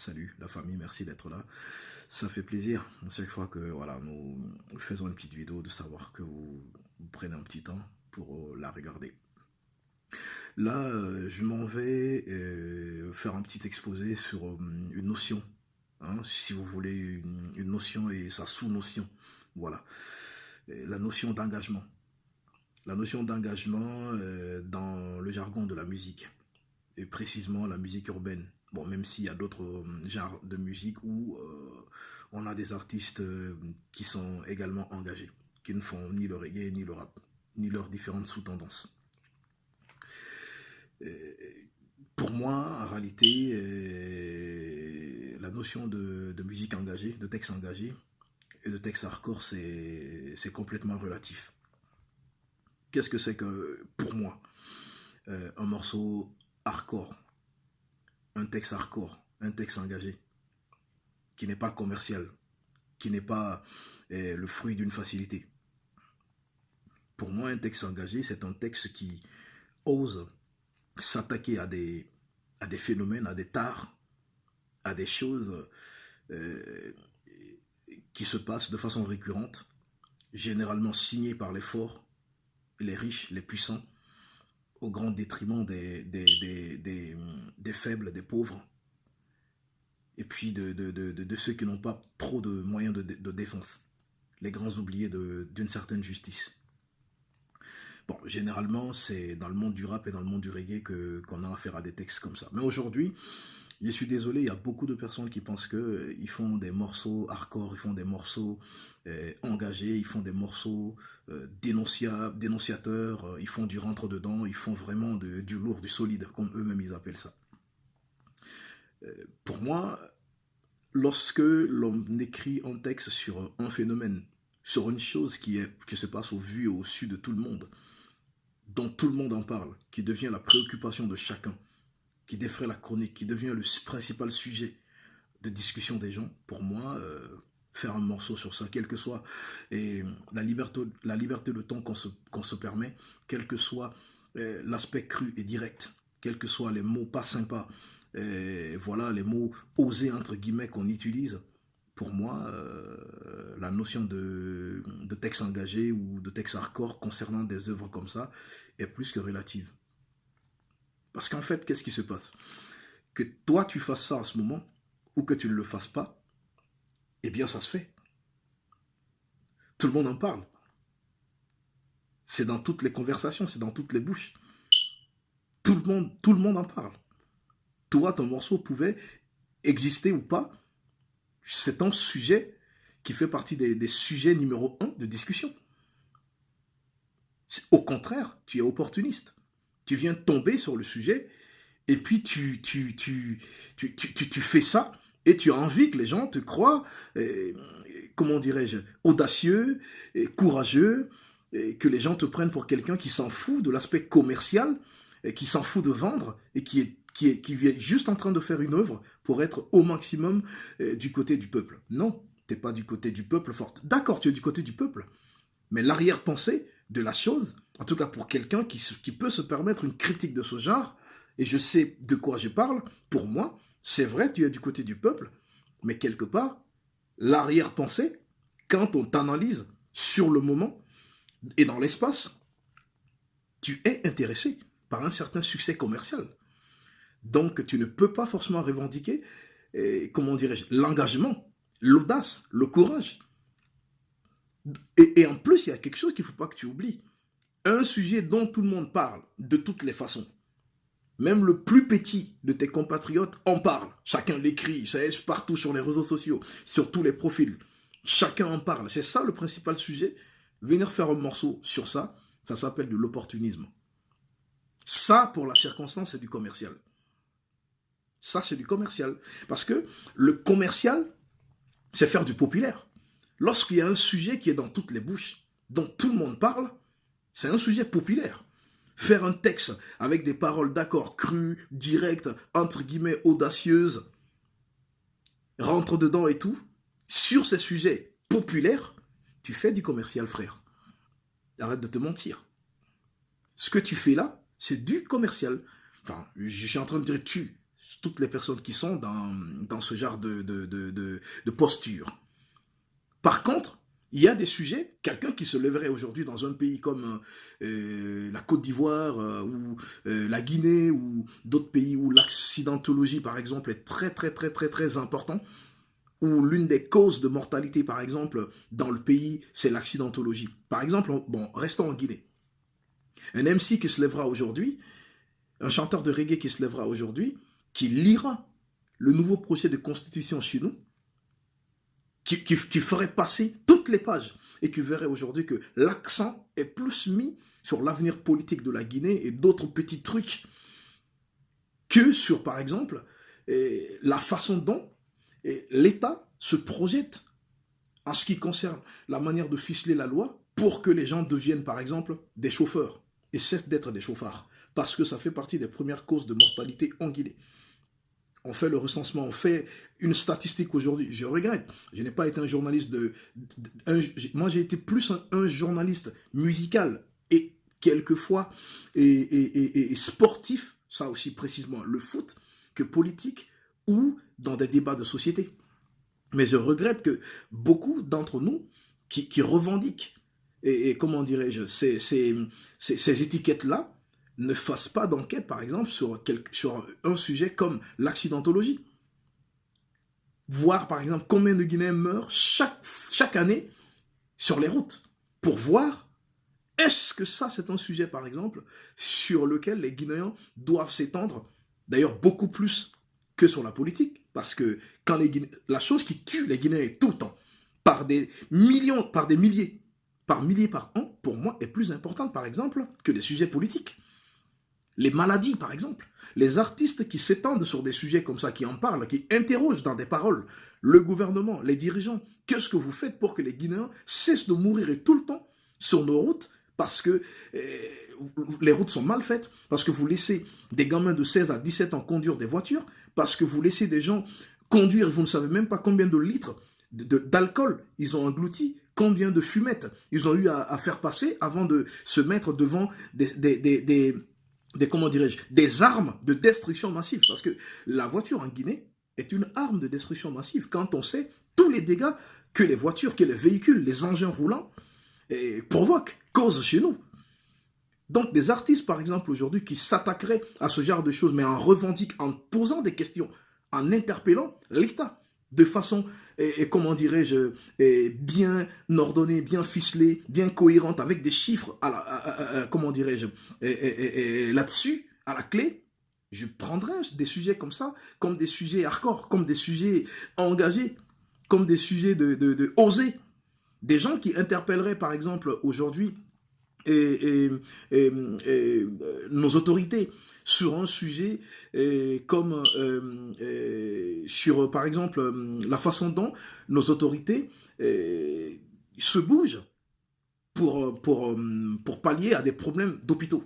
Salut la famille, merci d'être là. Ça fait plaisir chaque fois que voilà, nous faisons une petite vidéo de savoir que vous prenez un petit temps pour la regarder. Là, je m'en vais faire un petit exposé sur une notion, hein, si vous voulez, une notion et sa sous-notion. Voilà. La notion d'engagement. La notion d'engagement dans le jargon de la musique, et précisément la musique urbaine. Bon, même s'il y a d'autres genres de musique où on a des artistes qui sont également engagés, qui ne font ni le reggae, ni le rap, ni leurs différentes sous-tendances. Pour moi, en réalité, la notion de musique engagée, de texte engagé et de texte hardcore, c'est complètement relatif. Qu'est-ce que c'est que, pour moi, un morceau hardcore, un texte hardcore, un texte engagé, qui n'est pas commercial, qui n'est pas le fruit d'une facilité. Pour moi, un texte engagé, c'est un texte qui ose s'attaquer à des phénomènes, à des tares, à des choses qui se passent de façon récurrente, généralement signées par les forts, les riches, les puissants, au grand détriment des faibles, des pauvres, et puis de ceux qui n'ont pas trop de moyens de défense, les grands oubliés d'une certaine justice. Bon, généralement, c'est dans le monde du rap et dans le monde du reggae qu'on a affaire à des textes comme ça. Mais aujourd'hui, je suis désolé, il y a beaucoup de personnes qui pensent qu'ils font des morceaux hardcore, ils font des morceaux engagés, ils font des morceaux dénonciateurs, ils font du rentre-dedans, ils font vraiment du lourd, du solide, comme eux-mêmes ils appellent ça. Pour moi, lorsque l'on écrit un texte sur un phénomène, sur une chose qui se passe au vu et au su de tout le monde, dont tout le monde en parle, qui devient la préoccupation de chacun, qui défraie la chronique, qui devient le principal sujet de discussion des gens, pour moi, faire un morceau sur ça, quelle que soit la liberté de ton qu'on se permet, quel que soit l'aspect cru et direct, quels que soient les mots pas sympas, voilà, les mots osés, entre guillemets, qu'on utilise, pour moi, la notion de texte engagé ou de texte hardcore concernant des œuvres comme ça est plus que relative. Parce qu'en fait, qu'est-ce qui se passe? Que toi, tu fasses ça en ce moment, ou que tu ne le fasses pas, eh bien, ça se fait. Tout le monde en parle. C'est dans toutes les conversations, c'est dans toutes les bouches. Tout le monde en parle. Toi, ton morceau pouvait exister ou pas. C'est un sujet qui fait partie des sujets numéro 1 de discussion. Au contraire, tu es opportuniste. Tu viens tomber sur le sujet et puis tu fais ça et tu as envie que les gens te croient, comment dirais-je, audacieux, courageux, que les gens te prennent pour quelqu'un qui s'en fout de l'aspect commercial, qui s'en fout de vendre et qui est juste en train de faire une œuvre pour être au maximum du côté du peuple. Non, tu n'es pas du côté du peuple fort. D'accord, tu es du côté du peuple, mais l'arrière-pensée de la chose, en tout cas pour quelqu'un qui peut se permettre une critique de ce genre, et je sais de quoi je parle, pour moi, c'est vrai, tu es du côté du peuple, mais quelque part, l'arrière-pensée, quand on t'analyse sur le moment et dans l'espace, tu es intéressé par un certain succès commercial. Donc, tu ne peux pas forcément revendiquer, comment dirais-je, l'engagement, l'audace, le courage. Et en plus, il y a quelque chose qu'il ne faut pas que tu oublies. Un sujet dont tout le monde parle, de toutes les façons. Même le plus petit de tes compatriotes en parle. Chacun l'écrit, ça est partout sur les réseaux sociaux, sur tous les profils. Chacun en parle. C'est ça le principal sujet. Venir faire un morceau sur ça, ça s'appelle de l'opportunisme. Ça, pour la circonstance, c'est du commercial. Ça, c'est du commercial. Parce que le commercial, c'est faire du populaire. Lorsqu'il y a un sujet qui est dans toutes les bouches, dont tout le monde parle, c'est un sujet populaire. Faire un texte avec des paroles d'accord, crues, directes, entre guillemets, audacieuses, rentre dedans et tout, sur ces sujets populaires, tu fais du commercial, frère. Arrête de te mentir. Ce que tu fais là, c'est du commercial. Enfin, je suis en train de dire tu. toutes les personnes qui sont dans ce genre de posture. Par contre, il y a des sujets, quelqu'un qui se lèverait aujourd'hui dans un pays comme la Côte d'Ivoire ou la Guinée ou d'autres pays où l'accidentologie, par exemple, est très important, où l'une des causes de mortalité, par exemple, dans le pays, c'est l'accidentologie. Par exemple, bon, restons en Guinée. Un MC qui se lèvera aujourd'hui, un chanteur de reggae qui se lèvera aujourd'hui, qui lira le nouveau projet de constitution chez nous, qui ferait passer toutes les pages et qui verrait aujourd'hui que l'accent est plus mis sur l'avenir politique de la Guinée et d'autres petits trucs que sur, par exemple, la façon dont l'État se projette en ce qui concerne la manière de ficeler la loi pour que les gens deviennent, par exemple, des chauffeurs et cessent d'être des chauffards, parce que ça fait partie des premières causes de mortalité en Guinée. On fait le recensement, on fait une statistique aujourd'hui. Je regrette, je n'ai pas été un journaliste moi j'ai été plus un journaliste musical et quelquefois et sportif, ça aussi précisément le foot, que politique ou dans des débats de société. Mais je regrette que beaucoup d'entre nous qui revendiquent, comment dirais-je, ces étiquettes-là, ne fassent pas d'enquête, par exemple, sur un sujet comme l'accidentologie. Voir, par exemple, combien de Guinéens meurent chaque année sur les routes, pour voir, est-ce que ça, c'est un sujet, par exemple, sur lequel les Guinéens doivent s'étendre, d'ailleurs beaucoup plus que sur la politique, parce que quand la chose qui tue les Guinéens tout le temps, par des millions, par milliers par an, pour moi, est plus importante, par exemple, que les sujets politiques. Les maladies, par exemple. Les artistes qui s'étendent sur des sujets comme ça, qui en parlent, qui interrogent dans des paroles le gouvernement, les dirigeants. Qu'est-ce que vous faites pour que les Guinéens cessent de mourir tout le temps sur nos routes parce que les routes sont mal faites, parce que vous laissez des gamins de 16 à 17 ans conduire des voitures, parce que vous laissez des gens conduire, vous ne savez même pas combien de litres d'alcool ils ont englouti, combien de fumettes ils ont eu à faire passer avant de se mettre devant comment dirais-je, des armes de destruction massive. Parce que la voiture en Guinée est une arme de destruction massive quand on sait tous les dégâts que les voitures, que les véhicules, les engins roulants provoquent, causent chez nous. Donc des artistes, par exemple, aujourd'hui, qui s'attaqueraient à ce genre de choses, mais en revendiquant, en posant des questions, en interpellant l'État, de façon, comment dirais-je, bien ordonnée, bien ficelée, bien cohérente, avec des chiffres, comment dirais-je, là-dessus, à la clé, je prendrais des sujets comme ça, comme des sujets hardcore, comme des sujets engagés, comme des sujets de osés. Des gens qui interpelleraient, par exemple, aujourd'hui, nos autorités sur un sujet comme sur, par exemple, la façon dont nos autorités se bougent pour pallier à des problèmes d'hôpitaux.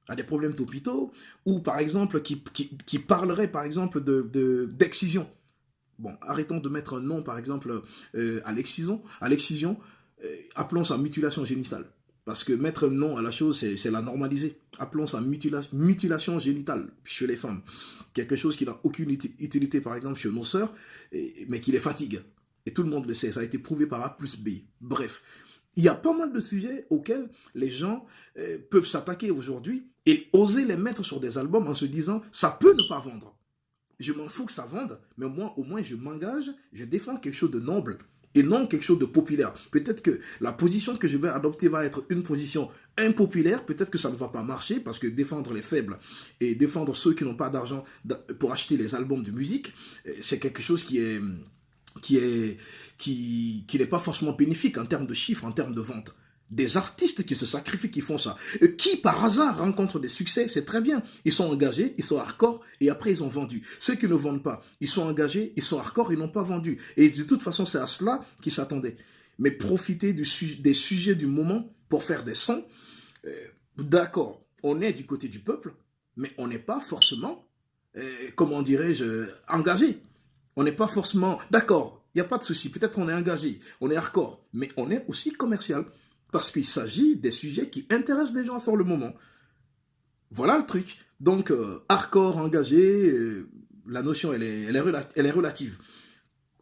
À des problèmes d'hôpitaux, ou par exemple, qui parleraient, par exemple, d'excision. Bon, arrêtons de mettre un nom, par exemple, à l'excision, appelons ça mutilation génitale. Parce que mettre un nom à la chose, c'est la normaliser. Appelons ça mutilation génitale chez les femmes. Quelque chose qui n'a aucune utilité, par exemple, chez nos sœurs, mais qui les fatigue. Et tout le monde le sait, ça a été prouvé par A plus B. Bref, il y a pas mal de sujets auxquels les gens peuvent s'attaquer aujourd'hui et oser les mettre sur des albums en se disant « ça peut ne pas vendre ». Je m'en fous que ça vende, mais moi, au moins, je m'engage, je défends quelque chose de noble et non quelque chose de populaire. Peut-être que la position que je vais adopter va être une position impopulaire, peut-être que ça ne va pas marcher, parce que défendre les faibles et défendre ceux qui n'ont pas d'argent pour acheter les albums de musique, c'est quelque chose qui n'est pas forcément bénéfique en termes de chiffres, en termes de vente. Des artistes qui se sacrifient, qui font ça. Qui, par hasard, rencontrent des succès, c'est très bien. Ils sont engagés, ils sont hardcore, et après, ils ont vendu. Ceux qui ne vendent pas, ils sont engagés, ils sont hardcore, ils n'ont pas vendu. Et de toute façon, c'est à cela qu'ils s'attendaient. Mais profiter des sujets du moment pour faire des sons, d'accord, on est du côté du peuple, mais on n'est pas forcément, comment dirais-je, engagé. On n'est pas forcément, d'accord, il n'y a pas de souci, peut-être on est engagé, on est hardcore, mais on est aussi commercial. Parce qu'il s'agit des sujets qui intéressent les gens sur le moment. Voilà le truc. Donc, hardcore, engagé, la notion, elle est relative.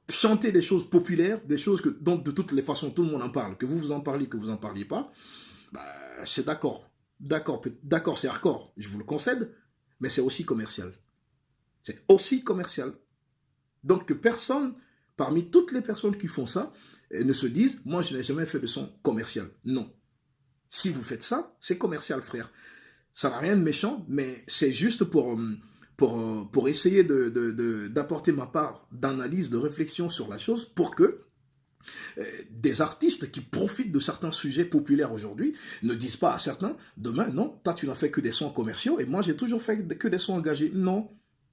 Chanter des choses populaires, des choses dont de toutes les façons tout le monde en parle, que vous en parliez, que vous en parliez pas, bah, c'est d'accord. D'accord, c'est hardcore, je vous le concède, mais c'est aussi commercial. C'est aussi commercial. Donc que personne, parmi toutes les personnes qui font ça, ne se disent, moi je n'ai jamais fait de son commercial. Non. Si vous faites ça, c'est commercial, frère. Ça n'a rien de méchant, mais c'est juste pour essayer d'apporter ma part d'analyse, de réflexion sur la chose, pour que des artistes qui profitent de certains sujets populaires aujourd'hui ne disent pas à certains, demain, non, toi tu n'as fait que des sons commerciaux, et moi j'ai toujours fait que des sons engagés. Non,